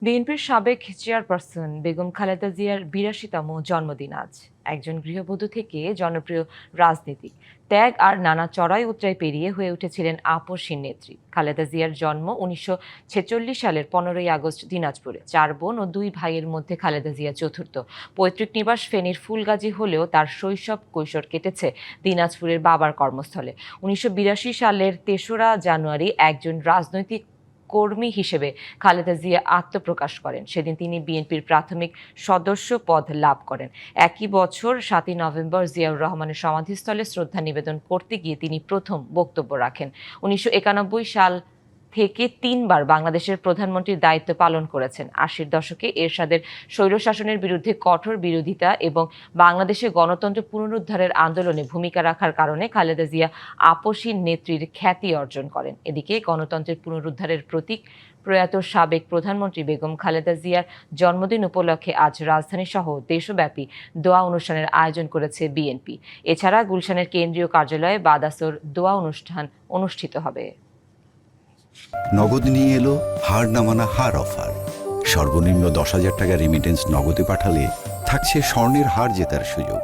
বিএনপির সাবেক চেয়ারপারসন বেগম খালেদা জিয়ার ৮২তম জন্মদিন আজ। একজন গৃহবধূ থেকে জনপ্রিয় রাজনীতিক, ত্যাগ আর নানা চড়াই উতরাই পেরিয়ে হয়ে উঠেছিলেন আপসহীন নেত্রী। খালেদা জিয়ার জন্ম ১৯৪৬ সালের ১৫ই আগস্ট দিনাজপুরে। ৪ বোন ও ২ ভাইয়ের মধ্যে খালেদা জিয়া চতুর্থ। পৈতৃক নিবাস ফেনীর ফুলগাজী হলেও তার শৈশব কৈশোর কেটেছে দিনাজপুরের বাবার কর্মস্থলে। ১৯৮২ সালের ৩রা জানুয়ারি একজন রাজনৈতিক কর্মী হিসেবে খালেদা জিয়া আত্মপ্রকাশ করেন। সেদিন তিনি বিএনপির প্রাথমিক সদস্য পদ লাভ করেন। একই বছর ৭ই নভেম্বর জিয়াউর রহমানের সমাধিস্থলে শ্রদ্ধা নিবেদন করতে গিয়ে তিনি প্রথম বক্তব্য রাখেন। ১৯৯১ সাল থেকে ৩বার বাংলাদেশের প্রধানমন্ত্রীর দায়িত্ব পালন করেছেন। ৮০-র দশকে এরশাদের স্বৈরশাসনের বিরুদ্ধে কঠোর বিরোধিতা এবং বাংলাদেশে গণতন্ত্র পুনরুদ্ধারের আন্দোলনে ভূমিকা রাখার কারণে খালেদা জিয়া আপসহীন নেত্রীর খ্যাতি অর্জন করেন। এদিকে গণতন্ত্রের পুনরুদ্ধারের প্রতীক প্রয়াত সাবেক প্রধানমন্ত্রী বেগম খালেদা জিয়ার জন্মদিন উপলক্ষে আজ রাজধানীসহ দেশব্যাপী দোয়া অনুষ্ঠানের আয়োজন করেছে বিএনপি। এছাড়া গুলশানের কেন্দ্রীয় কার্যালয়ে বাদ-আসর দোয়া অনুষ্ঠান অনুষ্ঠিত হবে। নগদ নিয়ে এলো হার না মানা হার অফার। সর্বনিম্ন ১০,০০০ টাকা রেমিটেন্স নগদে পাঠালে থাকছে স্বর্ণের হার জেতার সুযোগ।